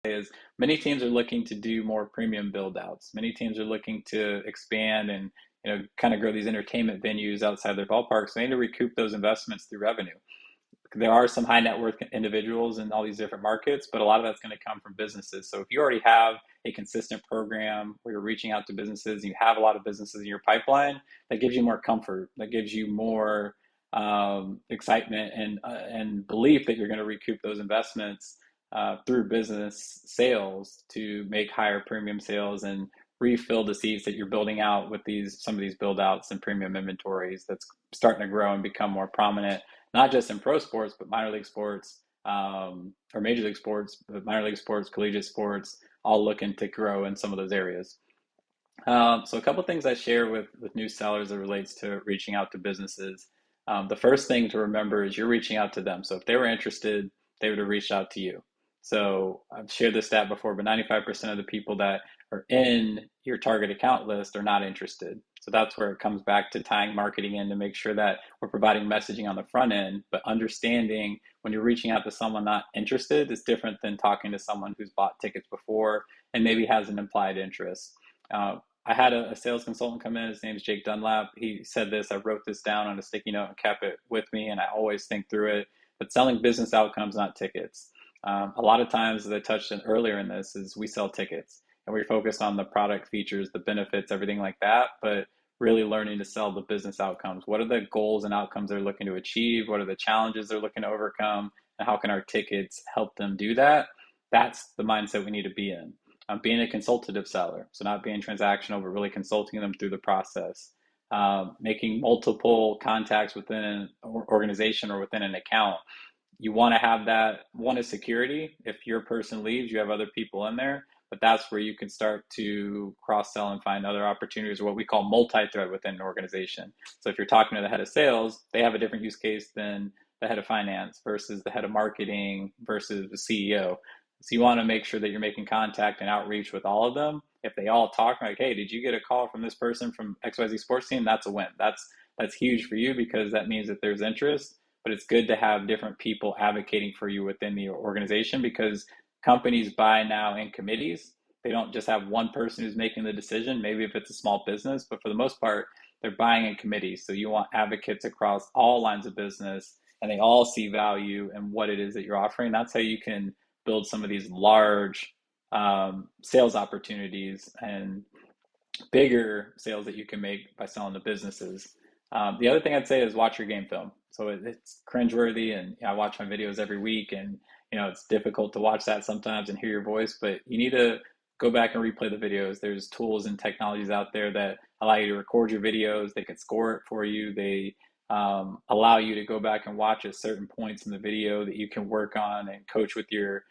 is many teams are looking to do more premium build outs. Many teams are looking to expand and kind of grow these entertainment venues outside their ballparks. So they need to recoup those investments through revenue. There are some high net worth individuals in all these different markets, but a lot of that's going to come from businesses. So if you already have a consistent program where you're reaching out to businesses and you have a lot of businesses in your pipeline, that gives you more comfort, that gives you more excitement and belief that you're going to recoup those investments through business sales to make higher premium sales and refill the seats that you're building out with some of these build outs and premium inventories that's starting to grow and become more prominent, not just in pro sports, but minor league sports, or major league sports, but minor league sports, collegiate sports, all looking to grow in some of those areas. So a couple of things I share with new sellers that relates to reaching out to businesses. The first thing to remember is you're reaching out to them. So if they were interested, they would have reached out to you. So I've shared this stat before, but 95% of the people that are in your target account list are not interested. So that's where it comes back to tying marketing in to make sure that we're providing messaging on the front end, but understanding when you're reaching out to someone not interested is different than talking to someone who's bought tickets before and maybe has an implied interest. I had a sales consultant come in. His name's Jake Dunlap. He said this. I wrote this down on a sticky note and kept it with me, and I always think through it. But selling business outcomes, not tickets. A lot of times, as I touched on earlier in this, is we sell tickets and we focus on the product features, the benefits, everything like that. But really learning to sell the business outcomes. What are the goals and outcomes they're looking to achieve? What are the challenges they're looking to overcome? And how can our tickets help them do that? That's the mindset we need to be in. Being a consultative seller, so not being transactional, but really consulting them through the process, making multiple contacts within an organization or within an account. You want to have that. One is security. If your person leaves, you have other people in there, but that's where you can start to cross sell and find other opportunities, or what we call multi-thread within an organization. So if you're talking to the head of sales, they have a different use case than the head of finance versus the head of marketing versus the CEO. So you want to make sure that you're making contact and outreach with all of them. If they all talk like, hey, did you get a call from this person from XYZ sports team? That's a win. That's huge for you because that means that there's interest, but it's good to have different people advocating for you within the organization because companies buy now in committees. They don't just have one person who's making the decision, maybe if it's a small business, but for the most part, they're buying in committees. So you want advocates across all lines of business and they all see value in what it is that you're offering. That's how you can build some of these large sales opportunities and bigger sales that you can make by selling to businesses. The other thing I'd say is watch your game film. So it's cringeworthy, and I watch my videos every week, and it's difficult to watch that sometimes and hear your voice, but you need to go back and replay the videos. There's tools and technologies out there that allow you to record your videos. They can score it for you. They allow you to go back and watch at certain points in the video that you can work on and coach with your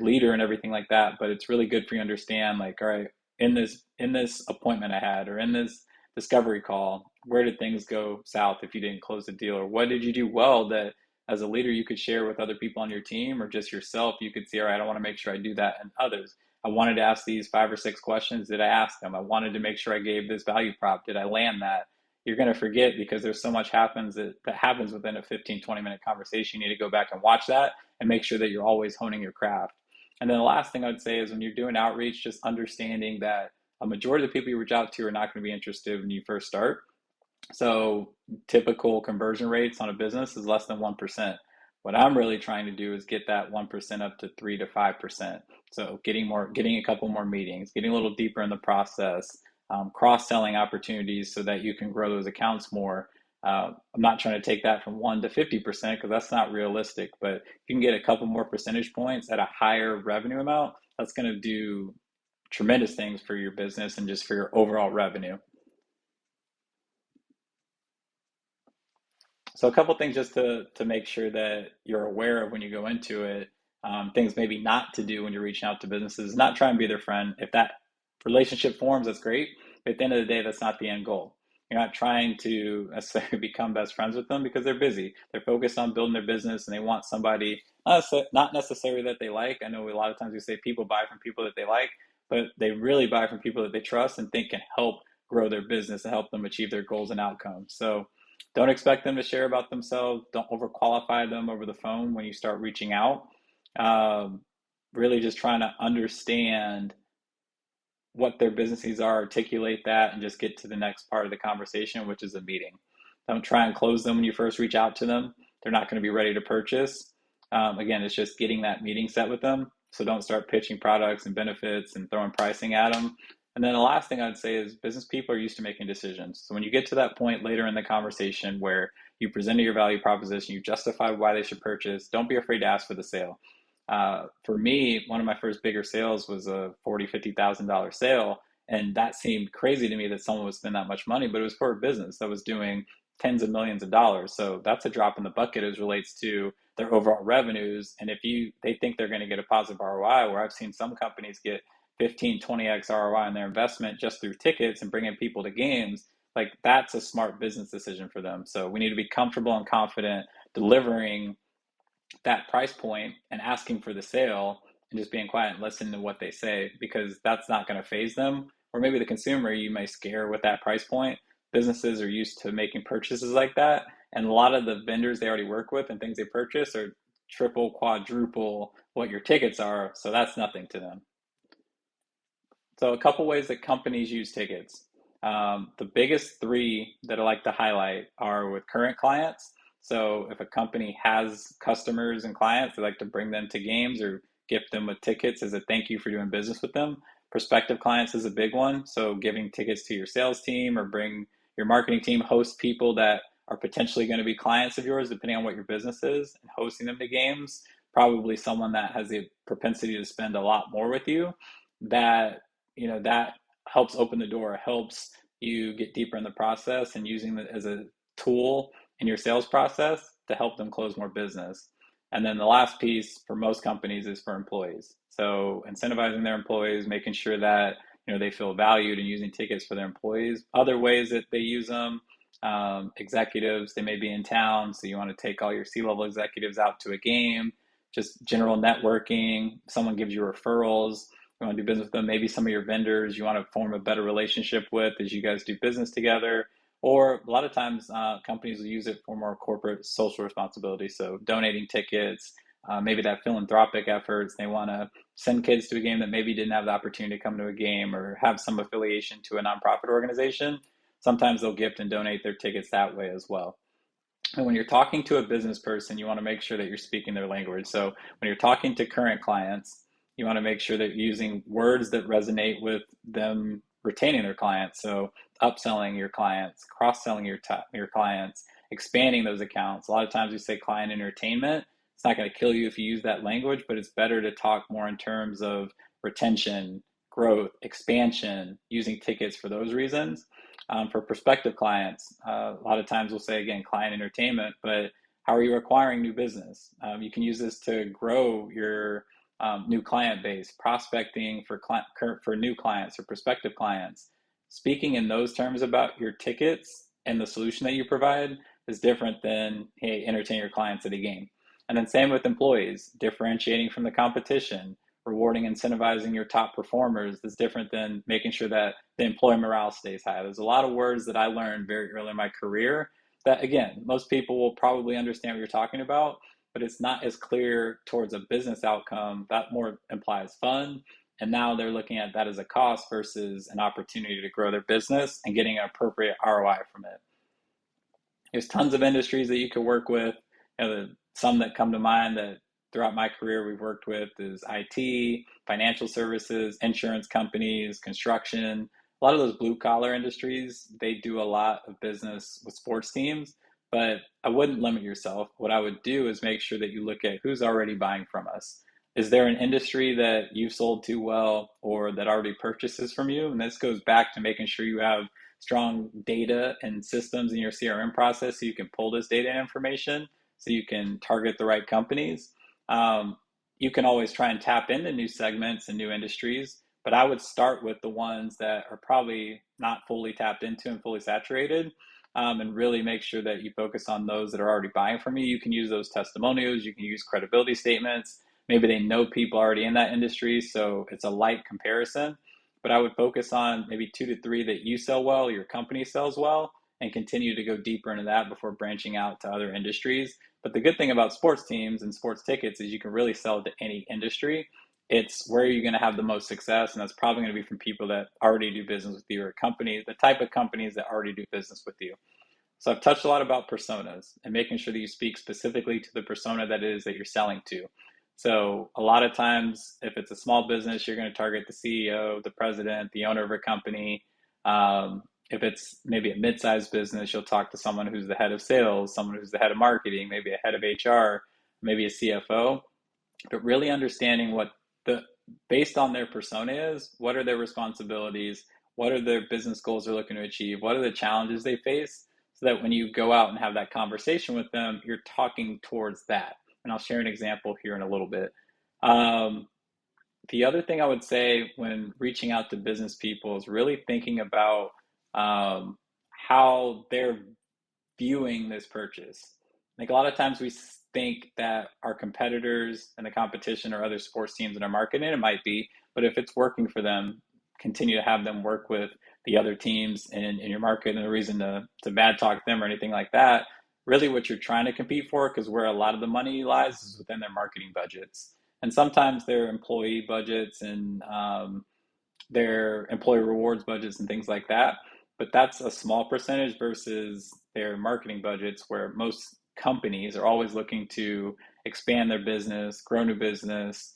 leader and everything like that. But it's really good for you to understand, like, all right, in this appointment I had, or in this discovery call, where did things go south if you didn't close the deal, or what did you do well that as a leader you could share with other people on your team, or just yourself, you could see, all right, I want to make sure I do that in others. I wanted to ask these 5 or 6 questions. Did I ask them? I wanted to make sure I gave this value prop. Did I land that? You're going to forget because there's so much that happens within a 15-20 minute conversation. You need to go back and watch that and make sure that you're always honing your craft. And then the last thing I'd say is when you're doing outreach, just understanding that a majority of the people you reach out to are not going to be interested when you first start. So typical conversion rates on a business is less than 1%. What I'm really trying to do is get that 1% up to 3 to 5%. So getting a couple more meetings, getting a little deeper in the process, cross-selling opportunities so that you can grow those accounts more. I'm not trying to take that from 1 to 50% because that's not realistic, but if you can get a couple more percentage points at a higher revenue amount, that's going to do tremendous things for your business and just for your overall revenue. So a couple things just to make sure that you're aware of when you go into it. Things maybe not to do when you're reaching out to businesses. Not try and be their friend. If that relationship forms, that's great. But at the end of the day, that's not the end goal. You're not trying to necessarily become best friends with them because they're busy. They're focused on building their business and they want somebody, not necessarily that they like. I know a lot of times we say people buy from people that they like, but they really buy from people that they trust and think can help grow their business and help them achieve their goals and outcomes. So don't expect them to share about themselves. Don't overqualify them over the phone when you start reaching out. Um, really just trying to understand what their business needs are, articulate that, and just get to the next part of the conversation, which is a meeting. Don't try and close them when you first reach out to them. They're not going to be ready to purchase. Again, it's just getting that meeting set with them. So don't start pitching products and benefits and throwing pricing at them. And then the last thing I'd say is business people are used to making decisions. So when you get to that point later in the conversation where you presented your value proposition, you justified why they should purchase, don't be afraid to ask for the sale. For me, one of my first bigger sales was a $40,000-$50,000 sale. And that seemed crazy to me that someone would spend that much money, but it was for a business that was doing tens of millions of dollars. So that's a drop in the bucket as relates to their overall revenues. And if they think they're going to get a positive ROI, where I've seen some companies get 15, 20x ROI on their investment just through tickets and bringing people to games, like that's a smart business decision for them. So we need to be comfortable and confident delivering that price point and asking for the sale and just being quiet and listening to what they say, because that's not going to phase them. Or maybe the consumer you may scare with that price point. Businesses are used to making purchases like that. And a lot of the vendors they already work with and things they purchase are triple, quadruple what your tickets are. So that's nothing to them. So a couple ways that companies use tickets. The biggest three that I like to highlight are with current clients. So if a company has customers and clients, they like to bring them to games or gift them with tickets as a thank you for doing business with them. Prospective clients is a big one. So giving tickets to your sales team or bring your marketing team, host people that are potentially going to be clients of yours, depending on what your business is, and hosting them to games. Probably someone that has the propensity to spend a lot more with you. That helps open the door, helps you get deeper in the process and using it as a tool in your sales process to help them close more business. And then the last piece for most companies is for employees. So incentivizing their employees, making sure that they feel valued and using tickets for their employees. Other ways that they use them, executives, they may be in town, so you want to take all your C-level executives out to a game, just general networking. Someone gives you referrals, you want to do business with them. Maybe some of your vendors you want to form a better relationship with as you guys do business together. Or a lot of times companies will use it for more corporate social responsibility. So donating tickets, maybe that philanthropic efforts. They want to send kids to a game that maybe didn't have the opportunity to come to a game or have some affiliation to a nonprofit organization. Sometimes they'll gift and donate their tickets that way as well. And when you're talking to a business person, you want to make sure that you're speaking their language. So when you're talking to current clients, you want to make sure that you're using words that resonate with them retaining their clients. So upselling your clients, cross-selling your clients, expanding those accounts. A lot of times we say client entertainment. It's not going to kill you if you use that language, but it's better to talk more in terms of retention, growth, expansion, using tickets for those reasons. For prospective clients, a lot of times we'll say, again, client entertainment, but how are you acquiring new business? You can use this to grow your new client base, prospecting for new clients or prospective clients. Speaking in those terms about your tickets and the solution that you provide is different than, hey, entertain your clients at a game. And then same with employees, differentiating from the competition, rewarding, incentivizing your top performers is different than making sure that the employee morale stays high. There's a lot of words that I learned very early in my career that, again, most people will probably understand what you're talking about, but it's not as clear towards a business outcome. That more implies fun. And now they're looking at that as a cost versus an opportunity to grow their business and getting an appropriate ROI from it. There's tons of industries that you could work with. Some that come to mind that throughout my career we've worked with is IT, financial services, insurance companies, construction. A lot of those blue collar industries, they do a lot of business with sports teams, but I wouldn't limit yourself. What I would do is make sure that you look at who's already buying from us. Is there an industry that you've sold to well or that already purchases from you? And this goes back to making sure you have strong data and systems in your CRM process so you can pull this data and information so you can target the right companies. You can always try and tap into new segments and new industries, but I would start with the ones that are probably not fully tapped into and fully saturated, and really make sure that you focus on those that are already buying from you. You can use those testimonials, you can use credibility statements. Maybe they know people already in that industry, so it's a light comparison. But I would focus on maybe 2 to 3 that you sell well, your company sells well, and continue to go deeper into that before branching out to other industries. But the good thing about sports teams and sports tickets is you can really sell to any industry. It's where you're going to have the most success, and that's probably going to be from people that already do business with you, or companies, the type of companies that already do business with you. So I've touched a lot about personas and making sure that you speak specifically to the persona that it is that you're selling to. So a lot of times, if it's a small business, you're going to target the CEO, the president, the owner of a company. If it's maybe a mid-sized business, you'll talk to someone who's the head of sales, someone who's the head of marketing, maybe a head of HR, maybe a CFO. But really understanding what the based on their persona is, what are their responsibilities, what are their business goals they're looking to achieve, what are the challenges they face, so that when you go out and have that conversation with them, you're talking towards that. And I'll share an example here in a little bit. Um, the other thing I would say when reaching out to business people is really thinking about how they're viewing this purchase. Like a lot of times we think that our competitors and the competition or other sports teams in our market, and it might be, but if it's working for them, continue to have them work with the other teams in your market, and the reason to bad talk them or anything like that. Really what you're trying to compete for, because where a lot of the money lies is within their marketing budgets. And sometimes their employee budgets and their employee rewards budgets and things like that. But that's a small percentage versus their marketing budgets, where most companies are always looking to expand their business, grow new business,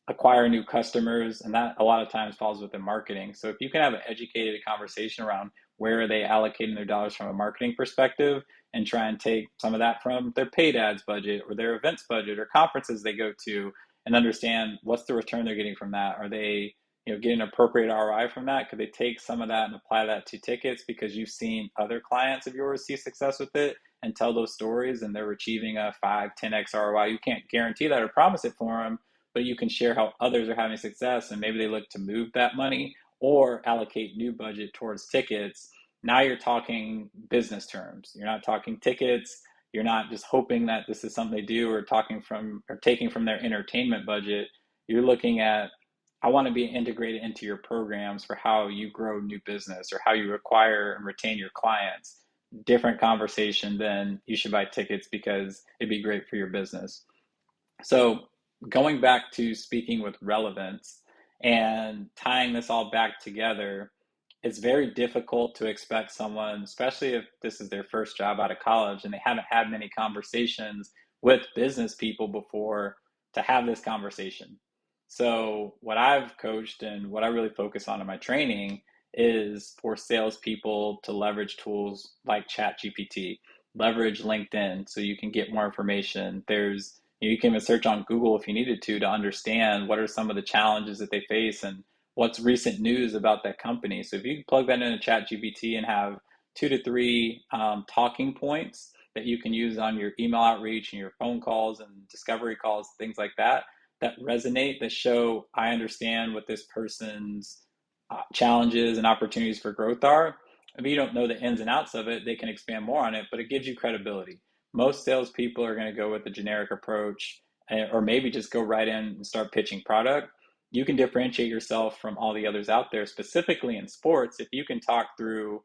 acquire new customers, and that a lot of times falls within marketing. So if you can have an educated conversation around where are they allocating their dollars from a marketing perspective, and try and take some of that from their paid ads budget or their events budget or conferences they go to, and understand what's the return they're getting from that. Are they get an appropriate ROI from that? Could they take some of that and apply that to tickets because you've seen other clients of yours see success with it and tell those stories, and they're achieving a 5, 10x ROI? You can't guarantee that or promise it for them, but you can share how others are having success, and maybe they look to move that money or allocate new budget towards tickets. Now you're talking business terms. You're not talking tickets. You're not just hoping that this is something they do, or talking from or taking from their entertainment budget. You're looking at, I want to be integrated into your programs for how you grow new business or how you acquire and retain your clients. Different conversation than you should buy tickets because it'd be great for your business. So going back to speaking with relevance and tying this all back together, it's very difficult to expect someone, especially if this is their first job out of college and they haven't had many conversations with business people before, to have this conversation. So what I've coached and what I really focus on in my training is for salespeople to leverage tools like ChatGPT, leverage LinkedIn so you can get more information. You can even search on Google if you needed to understand what are some of the challenges that they face and what's recent news about that company. So if you plug that into ChatGPT and have 2 to 3 talking points that you can use on your email outreach and your phone calls and discovery calls, things like that, that resonate, that show I understand what this person's challenges and opportunities for growth are. If you don't know the ins and outs of it, they can expand more on it, but it gives you credibility. Most salespeople are going to go with a generic approach, or maybe just go right in and start pitching product. You can differentiate yourself from all the others out there, specifically in sports, if you can talk through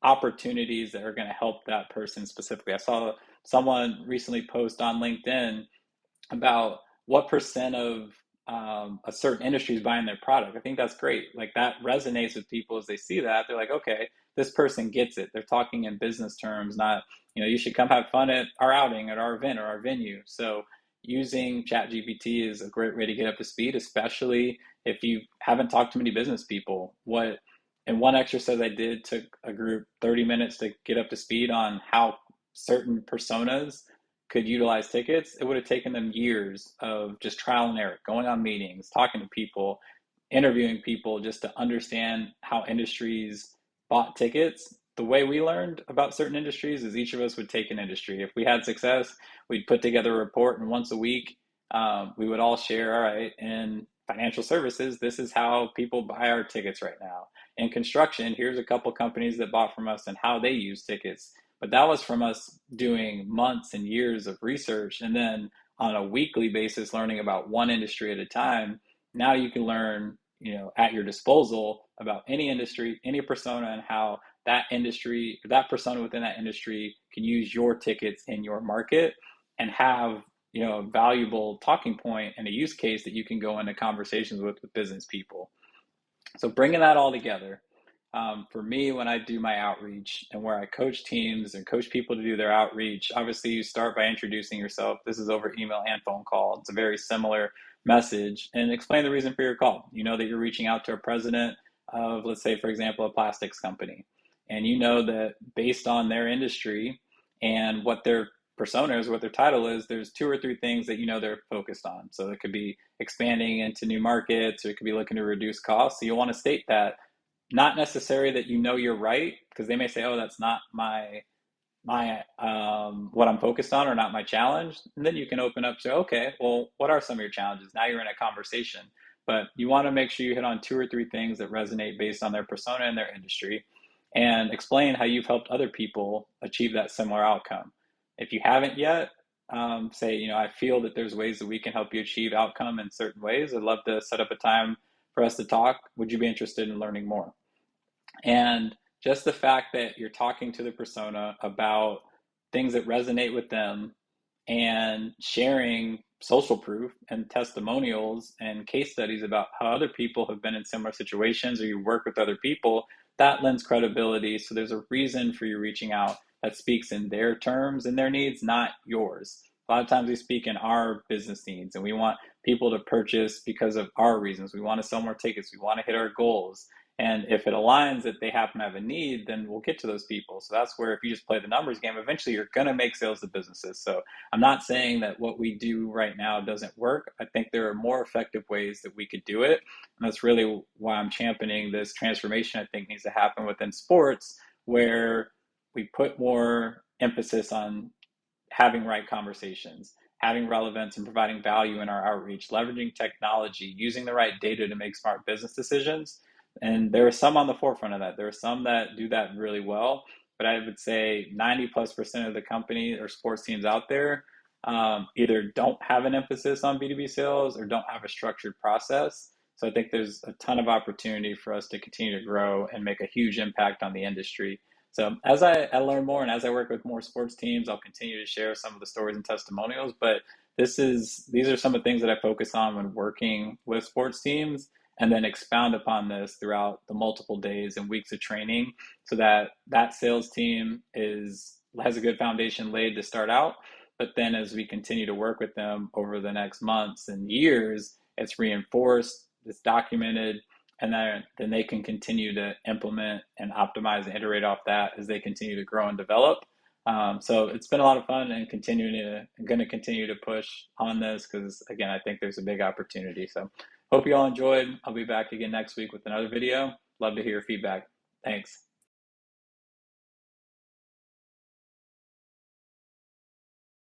opportunities that are going to help that person specifically. I saw someone recently post on LinkedIn about what percent of a certain industry is buying their product. I think that's great. Like that resonates with people as they see that. They're like, okay, this person gets it. They're talking in business terms, not, you should come have fun at our outing, at our event, or our venue. So using ChatGPT is a great way to get up to speed, especially if you haven't talked to many business people. In one exercise I did, took a group 30 minutes to get up to speed on how certain personas could utilize tickets. It would have taken them years of just trial and error, going on meetings, talking to people, interviewing people, just to understand how industries bought tickets. The way we learned about certain industries is each of us would take an industry. If we had success, we'd put together a report, and once a week, we would all share, all right, in financial services, this is how people buy our tickets right now. In construction, here's a couple companies that bought from us and how they use tickets. But that was from us doing months and years of research, and then on a weekly basis learning about one industry at a time. Now you can learn, at your disposal about any industry, any persona, and how that industry, that persona within that industry can use your tickets in your market and have, a valuable talking point and a use case that you can go into conversations with business people. So bringing that all together, for me, when I do my outreach and where I coach teams and coach people to do their outreach, obviously you start by introducing yourself. This is over email and phone call. It's a very similar message, and explain the reason for your call. You know that you're reaching out to a president of, let's say, for example, a plastics company, and you know that based on their industry and what their persona is, what their title is, there's two or three things that you know they're focused on. So it could be expanding into new markets, or it could be looking to reduce costs. So you want to state that, not necessarily that you know you're right, because they may say, oh, that's not my what I'm focused on, or not my challenge. And then you can open up to, okay, well, what are some of your challenges? Now you're in a conversation. But you want to make sure you hit on two or three things that resonate based on their persona and their industry, and explain how you've helped other people achieve that similar outcome. If you haven't yet, say, I feel that there's ways that we can help you achieve outcome in certain ways. I'd love to set up a time for us to talk. Would you be interested in learning more? And just the fact that you're talking to the persona about things that resonate with them, and sharing social proof and testimonials and case studies about how other people have been in similar situations, or you work with other people, that lends credibility. So there's a reason for you reaching out that speaks in their terms and their needs, not yours. A lot of times we speak in our business needs, and we want people to purchase because of our reasons. We want to sell more tickets. We want to hit our goals. And if it aligns that they happen to have a need, then we'll get to those people. So that's where, if you just play the numbers game, eventually you're going to make sales to businesses. So I'm not saying that what we do right now doesn't work. I think there are more effective ways that we could do it. And that's really why I'm championing this transformation I think needs to happen within sports, where we put more emphasis on having right conversations, having relevance, and providing value in our outreach, leveraging technology, using the right data to make smart business decisions. And there are some on the forefront of that. There are some that do that really well, but I would say 90+% of the company or sports teams out there either don't have an emphasis on B2B sales or don't have a structured process. So I think there's a ton of opportunity for us to continue to grow and make a huge impact on the industry. So as I learn more and as I work with more sports teams, I'll continue to share some of the stories and testimonials. But these are some of the things that I focus on when working with sports teams, and then expound upon this throughout the multiple days and weeks of training, so that that sales team has a good foundation laid to start out. But then as we continue to work with them over the next months and years, it's reinforced, it's documented, and then they can continue to implement and optimize and iterate off that as they continue to grow and develop. So it's been a lot of fun, and I'm going to continue to push on this, because again, I think there's a big opportunity. So hope you all enjoyed. I'll be back again next week with another video. Love to hear your feedback. Thanks.